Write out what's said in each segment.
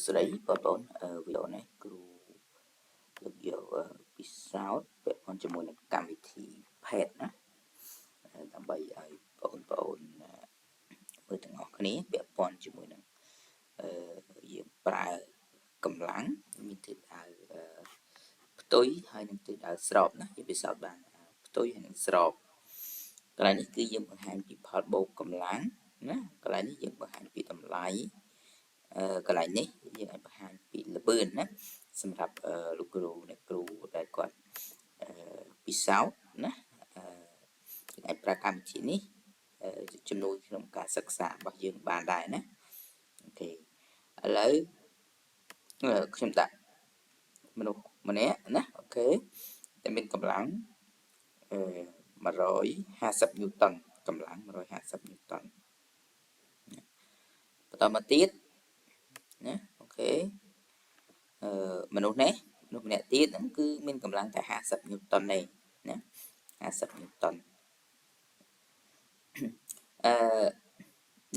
ស្ដីបងប្អូនវីដេអូនេះគ្រូលើកយកពិសោធន៍ពាក់ព័ន្ធជាមួយនឹងកម្មវិធី PET ណាដើម្បីឲ្យបងប្អូនមើលទាំងអស់គ្នាពាក់ព័ន្ធជាមួយនឹងយើងប្រើកម្លាំងមានទិសដៅផ្ទុយហើយនឹងទិសដៅស្របណាជាពិសោធន៍បានផ្ទុយហើយនឹងស្របកន្លែងនេះគឺយើងបង្ហាញពីផលបូកកម្លាំងណាកន្លែងនេះយើងបង្ហាញពីតម្លៃកន្លែងនេះយើងអាចបង្ហាញពីល្បឿនណាសម្រាប់លោកគ្រូអ្នកគ្រូដែលគាត់ពិសោធន៍ណាយើងអាចប្រើកម្មវិធីនេះជំនួយក្នុងការសិក្សារបស់យើងបានដែរណាអូខេឥឡូវខ្ញុំដាក់មនុស្សម្នាក់ណាអូខេតែមានកម្លាំង150 ញូតុនកម្លាំង150 ញូតុនបន្តមកទៀតណាអូខេមនុស្សម្នាក់ទៀតហ្នឹងគឺមានកម្លាំងតែ50 ញូតុនទេណា50 ញូតុន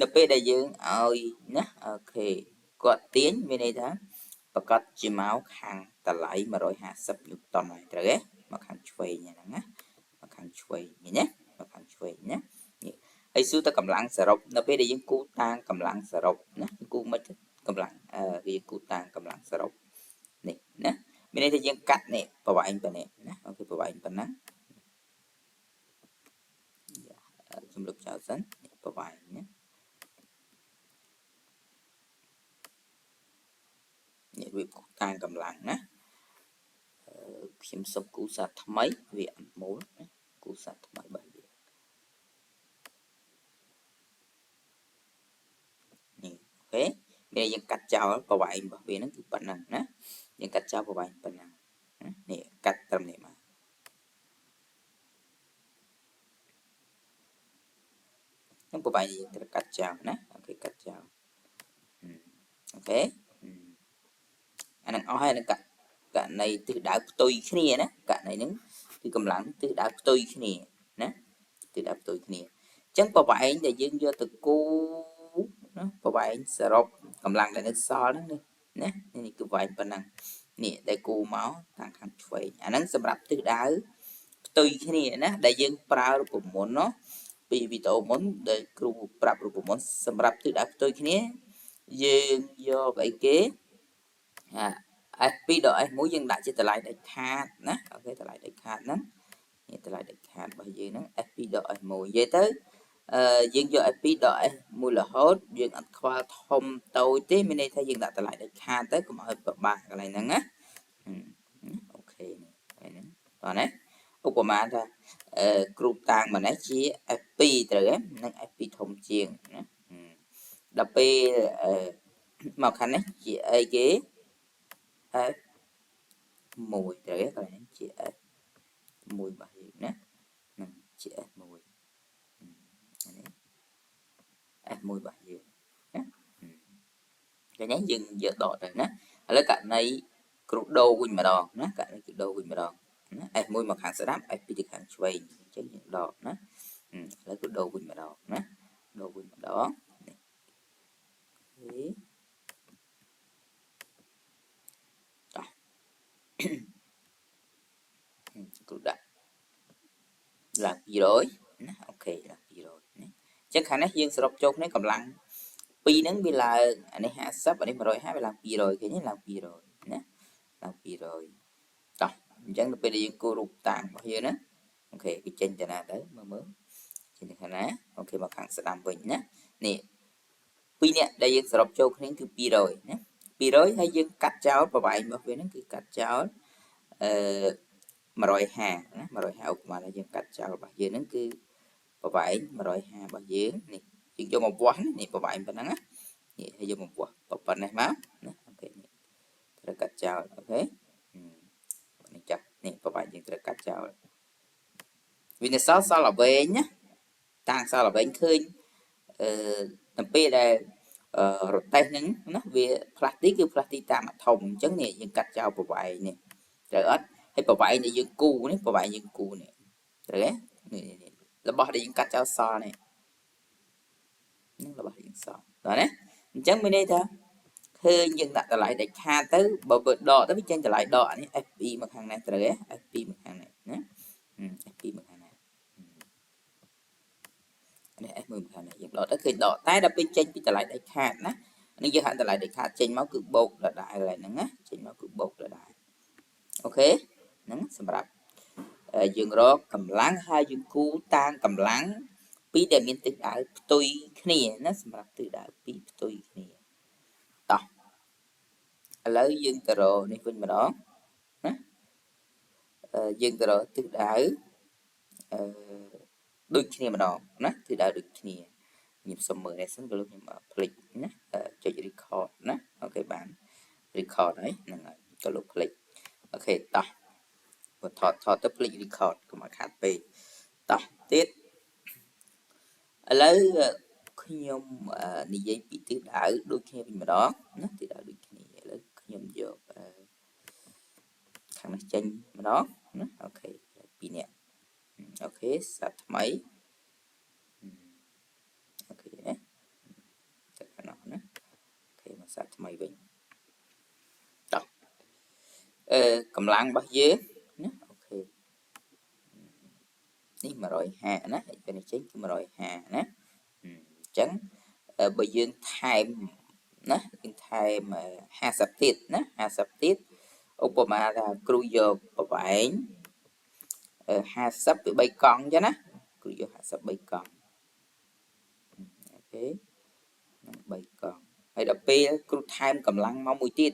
នៅពេលដែលយើងឲ្យណាអូខេគាត់ទាញមានន័យថាប្រកាសជាមកខាងតម្លៃ150 ញូតុនហើយត្រូវទេមកខាងឆ្វេងហ្នឹងណាមកខាងឆ្វេងឃើញទេមកខាងឆ្វេងណាហើយសួរតែកម្លាំងសរុបនៅពេលដែលយើងគូតាំងកម្លាំងសរុបណាគូមិនកម្លាំងយើងគូតាំងកម្លាំងសរុបនេះណាមានន័យថាយើងកាត់នេះប្រវែងប៉ុណ្នេះណាអូខេប្រវែងប៉ុណ្ណាខ្ញុំលុបចោលសិនប្រវែងណានេះវាគូតាំងកម្លាំងណាខ្ញុំសុំគូសាថ្មីវាអត់មូលណាគូសាថ្មីបាទវានេះអូខេមានយើងកាត់ចោលប្រវែងរបស់វាហ្នឹងគឺប៉ុណ្ណឹងណាយើងកាត់ចោលប្រវែងប៉ុណ្ណឹងនេះកាត់ត្រឹមនេះមកខ្ញុំប្រវែងយើងត្រូវកាត់ចោលណាអូខេកាត់ចោលអូខេអានឹងអស់ហើយនឹងករណីទិសដៅផ្ទុយគ្នាណាករណីហ្នឹងគឺកម្លាំងទិសដៅផ្ទុយគ្នាណាទិសដៅផ្ទុយគ្នាអញ្ចឹងប្រវែងដែលយើងយកទៅគូណាប្រវែងសរុបកម្លាំងដែលនៅសល់ហ្នឹងណានេះគឺប្រវែងប៉ុណ្ណឹងនេះដែលគូមកខាងឆ្វេងអាហ្នឹងសម្រាប់ទិសដៅផ្ទុយគ្នាណាដែលយើងប្រើរូបមន្តเนาะពីវីដេអូមុនដែលគ្រូប្រាប់រូបមន្តសម្រាប់ទិសដៅផ្ទុយគ្នាយើងយកអីគេF2 ដល់ F1 យើងដាក់ជាតម្លៃដាច់ខាតណាអូខេតម្លៃដាច់ខាតហ្នឹងនេះតម្លៃដាច់ខាតរបស់យើងហ្នឹង F2 ដល់ F1 និយាយទៅយើងយក F2 ដល់ F1 រហូតយើងអត់ខ្វល់ធំតូចទេមានន័យថាយើងដាក់តម្លៃដាច់ខាតទៅកុំឲ្យពិបាកកន្លែងហ្នឹងណាអូខេនេះហ្នឹងតោះណាឧបមាថាគ្រូតាំងមកនេះជា F2 ត្រូវទេនឹង F2 ធំជាងណាដល់ពេលមកខាងនេះជាអីគេ F1 ត្រូវទេកន្លែងជា F1 របស់យើងណានឹងជា F1 នេះ F1 របស់យើងណាឃើញទេយើងយកដកទៅណាឥឡូវករណីគ្រូដូរវិញម្ដងណាករណីគ្រូដូរវិញម្ដងណា F1 មកខាងស្ដាប់ F2 ទៅខាងឆ្វេងអញ្ចឹងយើងដកណាឥឡូវគ្រូដូរវិញម្ដងណាដូរវិញម្ដងនេះគ្រូដាក់ឡើង200ណាអូខេឡើង200ណាអញ្ចឹងខាងនេះយើងសរុបចូលគ្នាកម្លាំងពីរហ្នឹងវាឡើងអានេះ50អានេះ150វាឡើង200ឃើញទេឡើង200ណាឡើង200តោះអញ្ចឹងទៅពេលដែលយើងគូររូបតាំងរបស់យើងណាអូខេវាចេញទៅណាទៅមើលចេញទៅខាងណាអូខេមកខាងស្ដាំវិញណានេះពីរនាក់ដែលយើងសរុបចូលគ្នាគឺ200ណា200ហើយយើងកាត់ចោលប្រវែងរបស់វាហ្នឹងគឺកាត់ចោល150ណា150ឧបមាថាយើងកាត់ចោលរបស់យើងហ្នឹងគឺប្រវែង150របស់យើងនេះយើងយកមកវាស់នេះប្រវែងប៉ុណ្ណឹងណានេះហើយយកមកវាស់ប៉ុណ្ណេះមកណាអូខេនេះត្រូវកាត់ចោលអូខេនេះចាស់នេះប្រវែងយើងត្រូវកាត់ចោលវានៅសល់អ្វែងណាតាំងសល់អ្វែងឃើញនៅពេលដែលរទេះហ្នឹងណាវាផ្លាស់ទីគឺផ្លាស់ទីតាមអាធំអញ្ចឹងនេះយើងកាត់ចោលប្រវែងនេះត្រូវអត់ហើយប្រវែងដែលយើងគូនេះប្រវែងយើងគូនេះត្រូវទេនេះរបស់ដែលយើងកាត់ចោលសល់នេះនឹងរបស់យើងសល់តើណាអញ្ចឹងមានន័យថាខ hơi nhưng đặt lại để kha tới bờ bờ đỏ tới với chân lại đỏ này FP một hàng này rồi FP một hàng này nhé FP một hàng này này F10 một hàng này dựng đỏ tới khi đỏ tái đã bên chân trở lại để kha nè nếu như hạn lại để kha trên máu cực bột là đại lại nè trên máu cực bột là đại ok nè xemรับdương rô cầm láng hai dương cú tan cầm láng bí để miền tây đại tôi kia nó xemรับtừ đại bí tôi kia tỏ lấy dương tờ rô này bên mà đó dương tờ rô từ đại đôi kia mà đó nè từ đại đôi kia nhịp số 10 này xin lúc mà click nhé cho record nè ok bạn record đấy nè cho lúc click ok tỏ và thọ tới click record của mà khác về tỏ tiết lấy nhôm đi dây bị từ đại đôi kia bên mà đó nè từ đại đôi kia lấy nhôm vô thằng tranh mà đó nè ok bị nè ok sát máy ok nè chắc là nó nè ok mà sát máy vậy đó cầm lăng bao nhiêu nè ok ní mà rồi hà nè cho nên chính mà rồi hà nè trắng bây giờ time nè time hà sắp tiết nè hà sắp tiết Obama là cruiser của bạn hà sắp bị bay con chứ nè cruiser hà sắp bay con ok bay con hay đọc p cruise time cầm lăng mau mũi tiết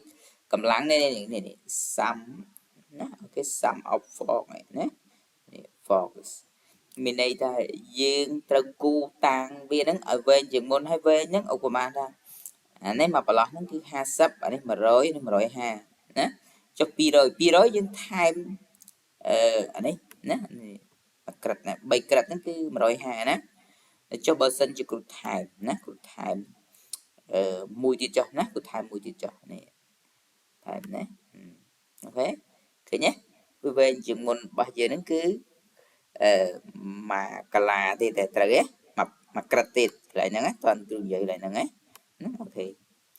cầm lăng này sum nè ok sum of four này nè focus mình đây ta dương trân cu tang viên nắng ở bên chừng môn hai bên nhấn Obama ra nếu mà bà lọt nó cứ ha sắp ở đây mà rồi ha nè cho pi rồi dương time ở đây nè cật này bay cật nó cứ mà rồi ha nè cho bờ sân cho cột time nè cột time mùi tiết cho nè cột time mùi tiết cho này time nè ok thế nhé về chừng môn bao giờ nó cứ mà kala thì để trời mà kratit lại nè toàn từ vậy lại nè ok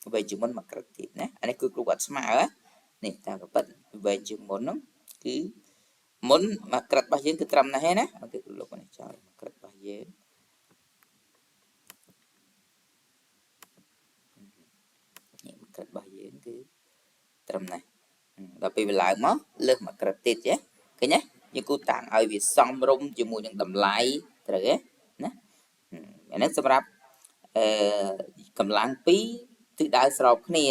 về chừng môn mà kratit nè anh ấy cứ quạt smart á nè ta có bật về chừng môn nó cứ môn mà krat bao nhiêu cứ trăm này nè ok lúc này cho krat bao nhiêu krat bao nhiêu cứ trăm này đặc biệt lại mất lên mà kratit chứ cái nhé nhưng cô tặng ở việc xong rung cho mua những đầm lại rồi nè nó sẽรับកម្លាំង2ទិសដៅស្របគ្នា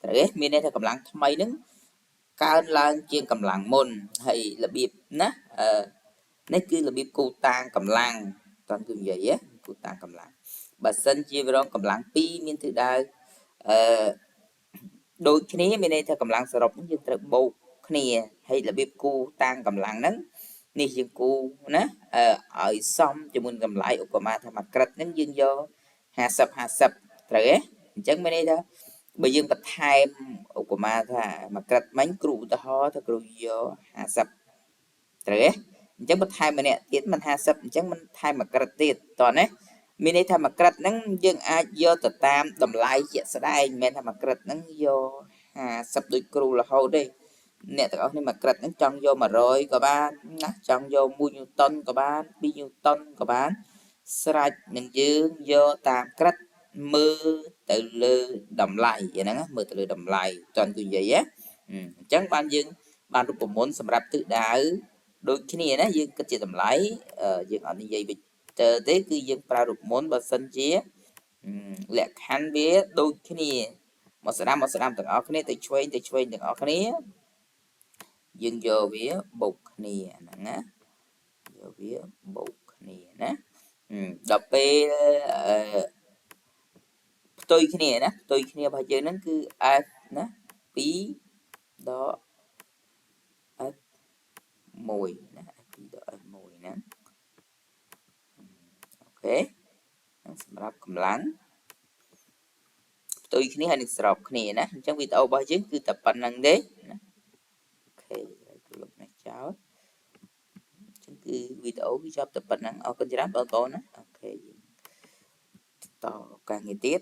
ត្រូវមានន័យថាកម្លាំងថ្មីហ្នឹងកើនឡើងជាងកម្លាំងមុនហើយរបៀបណានេះគឺរបៀបគូតាំងកម្លាំងតើគឺនិយាយគូតាំងកម្លាំងបើសិនជាវារងកម្លាំង2មានទិសដៅដូចគ្នាមានន័យថាកម្លាំងសរុបយើងត្រូវបូកគ្នាហើយរបៀបគូតាំងកម្លាំងហ្នឹងនេះយើងគូណាឲ្យសមជាមួយតម្លៃឧបមាថាមួយក្រិតហ្នឹងយើងយក50ត្រូវទេអញ្ចឹងមានន័យថាបើយើងបន្ថែមឧបមាថាមួយក្រិតមិញគ្រូឧទាហរណ៍ថាគ្រូយក50ត្រូវទេអញ្ចឹងបន្ថែមម្នាក់ទៀតមិន50អញ្ចឹងមិនថែមមួយក្រិតទៀតតោះណាមានន័យថាមួយក្រិតហ្នឹងយើងអាចយកទៅតាមតម្លៃជាក់ស្ដែងមិនមែនថាមួយក្រិតហ្នឹងយក50ដូចគ្រូរហូតទេអ្នកទាំងអស់នេះមួយក្រិតហ្នឹងចង់យក100ក៏បានណាចង់យក1 Newton ក៏បាន2 Newton ក៏បានស្រេចនឹងយើងយកតាមក្រិតមើលទៅលើតម្លៃហ្នឹងមើលទៅលើតម្លៃចង់គឺនិយាយអញ្ចឹងបានយើងបានរូបមន្តសម្រាប់ទិសដៅដូចគ្នាណាយើងគិតជាតម្លៃយើងអត់និយាយវិទើទេគឺយើងប្រើរូបមន្តបើសិនជាលក្ខខណ្ឌវាដូចគ្នាមកស្ដាប់ទាំងអស់គ្នាទៅឆ្វេងទាំងអស់គ្នាយើងយកវាបូកគ្នាហ្នឹងណាយកវាបូកគ្នាណាដល់ពេលផ្ទុយគ្នាណាផ្ទុយគ្នារបស់យើងហ្នឹងគឺ f ណា2ដក f 1ណា f 2ដក f 1ណាអូខេសម្រាប់កម្លាំងផ្ទុយគ្នាហើយនឹងស្របគ្នាណាអញ្ចឹងវីដេអូរបស់យើងគឺតែប៉ុណ្្នឹងទេណាអូខេលុបនេះចោលអញ្ចឹងគឺវីដេអូគឺចប់តែប៉ុណ្្នឹងអរគុណច្រើនបងប្អូនណាអូខេតការងារទៀត